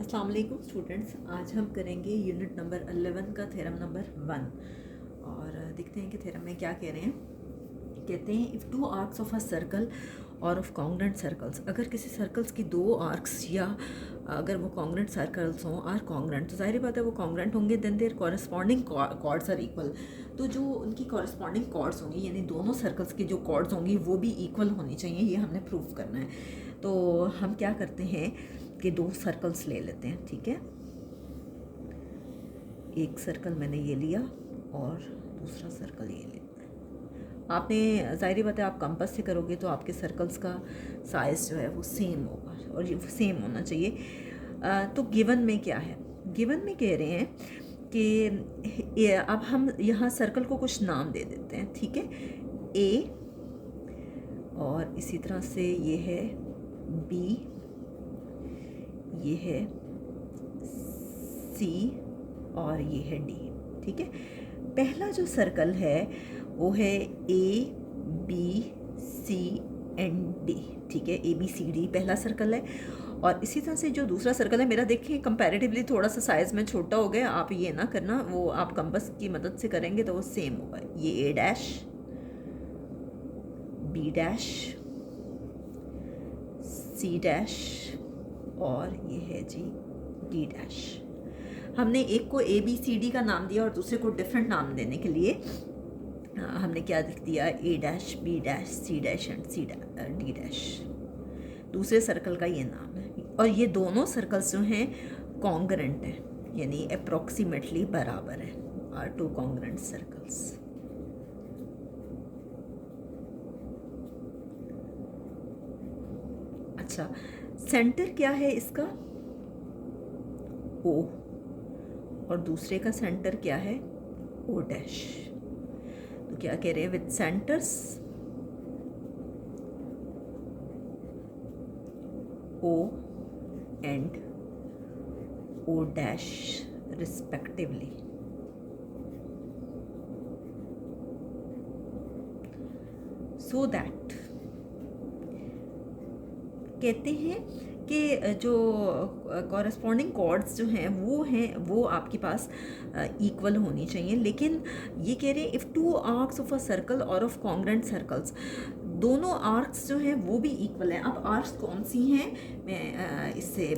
अस्सलाम वालेकुम स्टूडेंट्स। आज हम करेंगे यूनिट नंबर 11 का थ्योरम नंबर 1 और देखते हैं कि थ्योरम में क्या कह रहे हैं। कहते हैं if two arcs of a circle or of congruent circles, अगर किसी सर्कल्स की दो आर्क्स या अगर वो कॉन्ग्रेंट सर्कल्स हों आर कॉन्ग्रेंट, तो जाहिर बात है वो कॉन्ग्रेंट होंगे, then their corresponding chords are equal. तो जो उनकी कॉरस्पॉन्डिंग कॉर्ड्स होंगी यानी दोनों सर्कल्स की जो कॉर्ड्स होंगी वो भी इक्वल होनी चाहिए, ये हमने प्रूव करना है। तो हम क्या करते हैं कि दो सर्कल्स ले लेते हैं, ठीक है। एक सर्कल मैंने ये लिया और दूसरा सर्कल ये लेते हैं। आपने ज़ाहिर बात है आप कंपास से करोगे तो आपके सर्कल्स का साइज़ जो है वो सेम होगा और ये सेम होना चाहिए। तो गिवन में क्या है, गिवन में कह रहे हैं कि अब हम यहाँ सर्कल को कुछ नाम दे देते हैं, ठीक है। ए और इसी तरह से ये है बी, ये है सी और ये है डी, ठीक है। पहला जो सर्कल है वो है A B C and D, ठीक है। ए बी सी डी पहला सर्कल है। और इसी तरह से जो दूसरा सर्कल है मेरा, देखिए कंपैरेटिवली थोड़ा सा साइज़ में छोटा हो गया, आप ये ना करना, वो आप कंपास की मदद से करेंगे तो वो सेम होगा। ये A dash, B dash, C dash और ये है जी डी डैश। हमने एक को ए बी सी डी का नाम दिया और दूसरे को डिफरेंट नाम देने के लिए हमने क्या लिख दिया, A dash, B dash, C dash and D dash. दूसरे सर्कल का ये नाम है। और ये दोनों सर्कल्स जो हैं कॉन्ग्रेंट हैं, यानी अप्रॉक्सीमेटली बराबर है, आर टू कॉन्ग्रेंट सर्कल्स। अच्छा, सेंटर क्या है इसका, ओ, और दूसरे का सेंटर क्या है, ओ डैश। तो क्या कह रहे हैं, with centres O and O dash respectively. So that कहते हैं कि जो कॉरस्पॉन्डिंग कॉर्ड्स जो हैं वो आपके पास इक्वल होनी चाहिए। लेकिन ये कह रहे हैं if two arcs of a circle or of congruent circles, दोनों आर्क्स जो हैं वो भी इक्वल हैं। अब आर्क्स कौन सी हैं, मैं इससे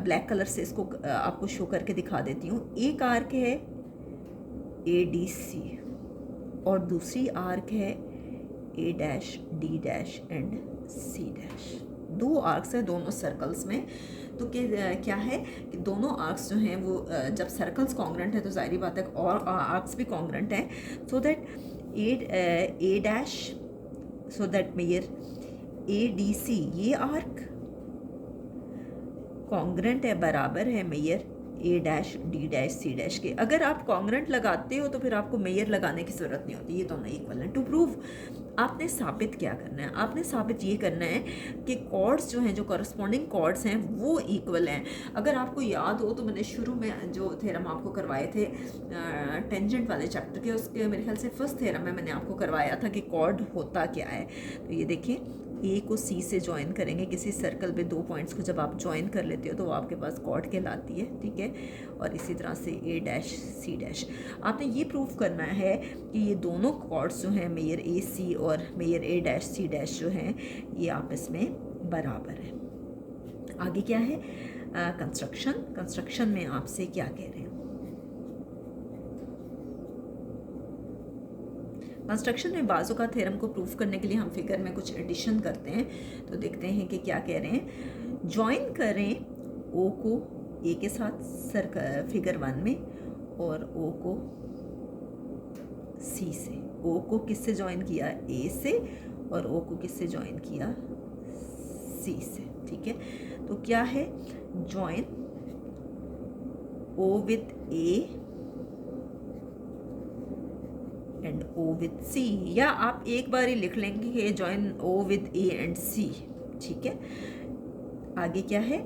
ब्लैक कलर से इसको आपको शो करके दिखा देती हूँ। एक आर्क है ए डी सी और दूसरी आर्क है A dash, D dash and C dash. दो आर्क्स हैं दोनों सर्कल्स में। तो क्या है कि दोनों आर्क्स जो हैं वो जब सर्कल्स कॉन्ग्रेंट है तो जाहिर बात है और आर्क्स भी कॉन्ग्रेंट हैं। So that A dash, so that major A D C, ये आर्क कॉन्ग्रेंट है, बराबर है major A dash, D dash, C dash के। अगर आप कॉन्ग्रेंट लगाते हो तो फिर आपको मेयर लगाने की ज़रूरत नहीं होती, ये दोनों इक्वल हैं। टू प्रूव आपने साबित क्या करना है, आपने साबित ये करना है कि कॉर्ड्स जो हैं, जो कॉरस्पॉन्डिंग कॉर्ड्स हैं वो इक्वल हैं। अगर आपको याद हो तो मैंने शुरू में जो थ्योरम आपको करवाए थे टेंजेंट वाले चैप्टर के, उसके मेरे ख्याल से फर्स्ट थ्योरम में मैंने आपको करवाया था कि कॉर्ड होता क्या है। तो ये देखिए, ए को सी से ज्वाइन करेंगे, किसी सर्कल पे दो पॉइंट्स को जब आप ज्वाइन कर लेते हो तो वो आपके पास कॉर्ड कहलाती है, ठीक है। और इसी तरह से ए डैश, सी डैश। आपने ये प्रूव करना है कि ये दोनों कॉर्ड्स जो हैं मेयर ए सी और mayor A dash C dash जो हैं ये आपस में बराबर है। आगे क्या है, कंस्ट्रक्शन में आपसे क्या कह रहे हैं। कंस्ट्रक्शन में बाजू का थ्योरम को प्रूव करने के लिए हम फिगर में कुछ एडिशन करते हैं। तो देखते हैं कि क्या कह रहे हैं। ज्वाइन करें ओ को ए के साथ फिगर 1 में और ओ को सी से। ओ को किससे ज्वाइन किया, ए से, और ओ को किससे ज्वाइन किया, सी से, ठीक है। तो क्या है, join O with A and O with C, या आप एक बार ही लिख लेंगे कि join O with A and C, ठीक है। आगे क्या है,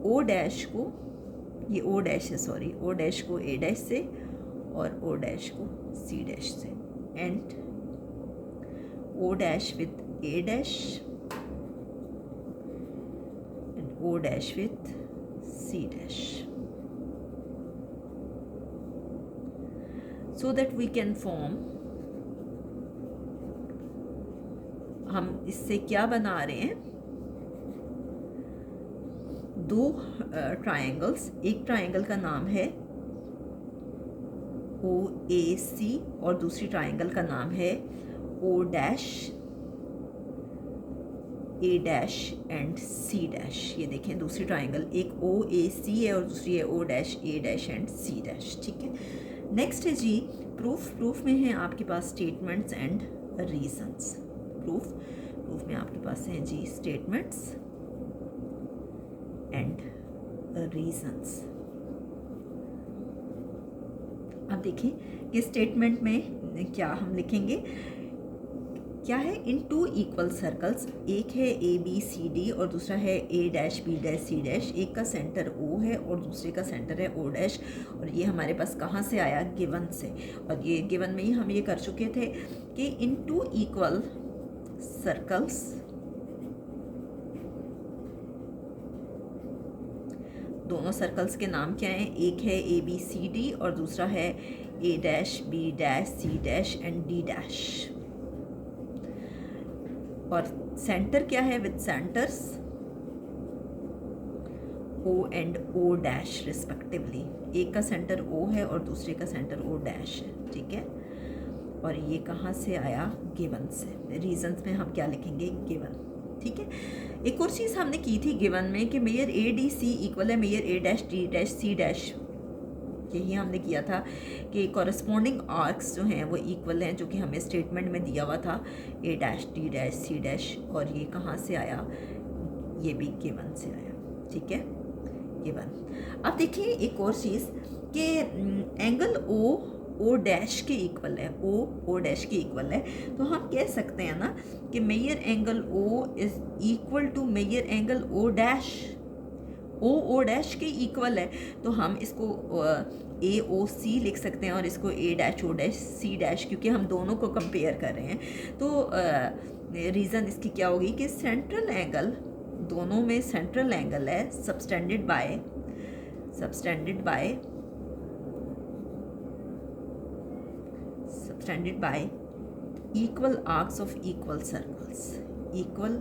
ओ डैश को, ये ओ डैश है सॉरी, ओ डैश को ए डैश से और ओ डैश को सी डैश से, and O dash with A dash and O dash with C dash, so that we can form, हम इससे क्या बना रहे हैं, दो ट्रायंगल्स, एक ट्रायंगल का नाम है OAC और दूसरी ट्रायंगल का नाम है O dash, A dash and C dash. ये देखें दूसरी ट्रायंगल, एक OAC है और दूसरी है O dash, A dash and C dash. ठीक है, नेक्स्ट है जी प्रूफ। प्रूफ में है आपके पास स्टेटमेंट्स एंड रीजंस। प्रूफ में आपके पास हैं जी स्टेटमेंट्स एंड रीजंस। अब देखिए कि स्टेटमेंट में क्या हम लिखेंगे, क्या है, इन टू इक्वल सर्कल्स, एक है ABCD और दूसरा है A dash B dash C dash, एक का सेंटर O है और दूसरे का सेंटर है O डैश, और ये हमारे पास कहाँ से आया, गिवन से। और ये गिवन में ही हम ये कर चुके थे कि इन टू इक्वल सर्कल्स, दोनों सर्कल्स के नाम क्या हैं, एक है ABCD और दूसरा है A dash B dash C dash and D dash. और सेंटर क्या है, with centres O and O dash respectively. एक का सेंटर O है और दूसरे का सेंटर O डैश है। ठीक है, और ये कहाँ से आया, गिवन से। रीजंस में हम क्या लिखेंगे, गिवन। ठीक है, एक और चीज़ हमने की थी गिवन में कि मेयर ADC इक्वल है mayor A dash D dash C dash. यही हमने किया था कि कॉरस्पॉन्डिंग आर्क्स जो हैं वो इक्वल हैं, जो कि हमें स्टेटमेंट में दिया हुआ था, A dash D dash C dash. और ये कहाँ से आया, ये भी गिवन से आया। ठीक है, गिवन। अब देखिए एक और चीज़ कि एंगल O डैश के इक्वल है, O डैश के इक्वल है, तो हम कह सकते हैं ना कि measure angle O is equal to measure angle O dash. O dash के इक्वल है तो हम इसको AOC लिख सकते हैं और इसको A dash O dash C dash, क्योंकि हम दोनों को कंपेयर कर रहे हैं। तो रीज़न इसकी क्या होगी कि सेंट्रल एंगल, दोनों में सेंट्रल एंगल है subtended y equal arcs of equal circles, equal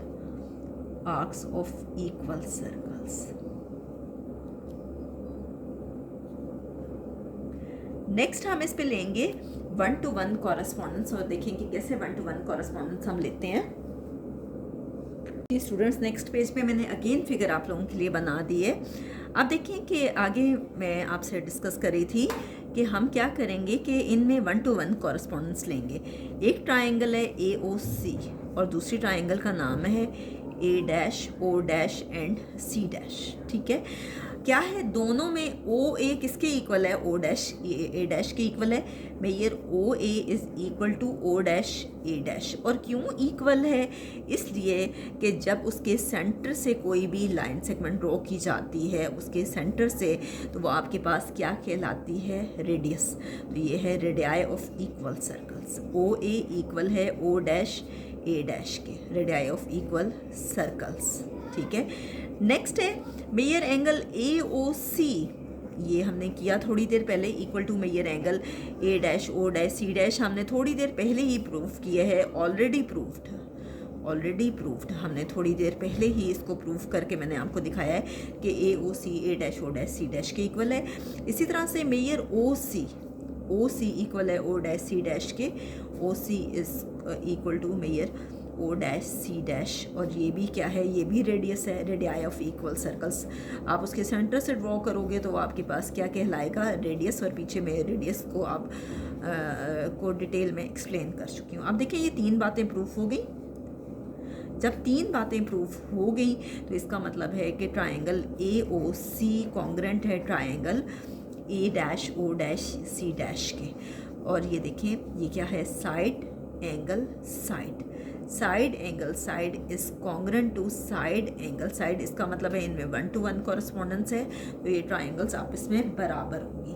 arcs of equal circles. Next हम इस पे लेंगे 1-to-1 कॉरस्पॉन्डेंस और देखेंगे कैसे 1-to-1 कॉरस्पॉन्डेंस हम लेते हैं। स्टूडेंट्स, नेक्स्ट पेज पे मैंने अगेन फिगर आप लोगों के लिए बना दी है। अब देखिए कि आगे मैं आपसे डिस्कस कर रही थी कि हम क्या करेंगे कि इनमें 1-to-1 कॉरस्पॉन्डेंस लेंगे। एक ट्राइंगल है AOC और दूसरी ट्राइंगल का नाम है A dash O dash and C dash. ठीक है, क्या है, दोनों में OA किसके इक्वल है, O डैश A डैश के इक्वल है। Measure OA is equal to O dash A dash. और क्यों इक्वल है, इसलिए कि जब उसके सेंटर से कोई भी लाइन सेगमेंट ड्रॉ की जाती है उसके सेंटर से, तो वो आपके पास क्या कहलाती है, रेडियस। तो ये है radii of equal circles. OA equal है O डैश A डैश के, रेडियाई ऑफ इक्वल सर्कल्स। ठीक है, नेक्स्ट है मेयर एंगल AOC, ये हमने किया थोड़ी देर पहले, equal to measure angle A dash O dash C dash, हमने थोड़ी देर पहले ही प्रूफ किया है, ऑलरेडी प्रूफ्ड हमने थोड़ी देर पहले ही इसको प्रूफ करके मैंने आपको दिखाया है कि AOC A dash O dash C dash के इक्वल है। इसी तरह से मेयर OC इक्वल है O डैश C डैश के, OC is equal to measure O dash C dash. और ये भी क्या है, ये भी रेडियस है, रेडियाई ऑफ इक्वल सर्कल्स। आप उसके सेंटर से ड्रॉ करोगे तो आपके पास क्या कहलाएगा, रेडियस। और पीछे में रेडियस को आप को डिटेल में एक्सप्लेन कर चुकी हूँ। अब देखिए ये 3 बातें प्रूफ हो गई। जब 3 बातें प्रूफ हो गई तो इसका मतलब है कि ट्राइंगल AOC कॉन्ग्रेंट है triangle A dash O dash C dash के। और ये देखें ये क्या है, side angle side is congruent to side angle side. इसका मतलब है इनमें 1-to-1 कॉरस्पॉन्डेंस है, तो ये ट्राइंगल्स आपस में बराबर होंगी।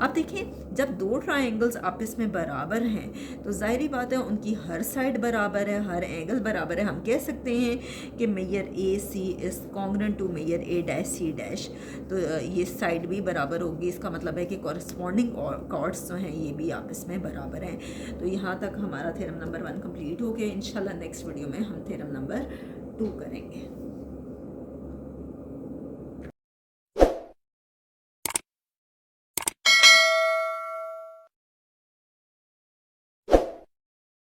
अब देखिए जब दो ट्रायंगल्स आपस में बराबर हैं तो ज़ाहिरी बात है उनकी हर साइड बराबर है, हर एंगल बराबर है। हम कह सकते हैं कि measure A C is congruent to measure A dash C dash, तो ये साइड भी बराबर होगी। इसका मतलब है कि कॉरस्पॉन्डिंग कॉर्ड्स जो हैं ये भी आपस में बराबर हैं। तो यहाँ तक हमारा थ्योरम नंबर 1 कंप्लीट हो गया। इंशाल्लाह नेक्स्ट वीडियो में हम थ्योरम नंबर 2 करेंगे।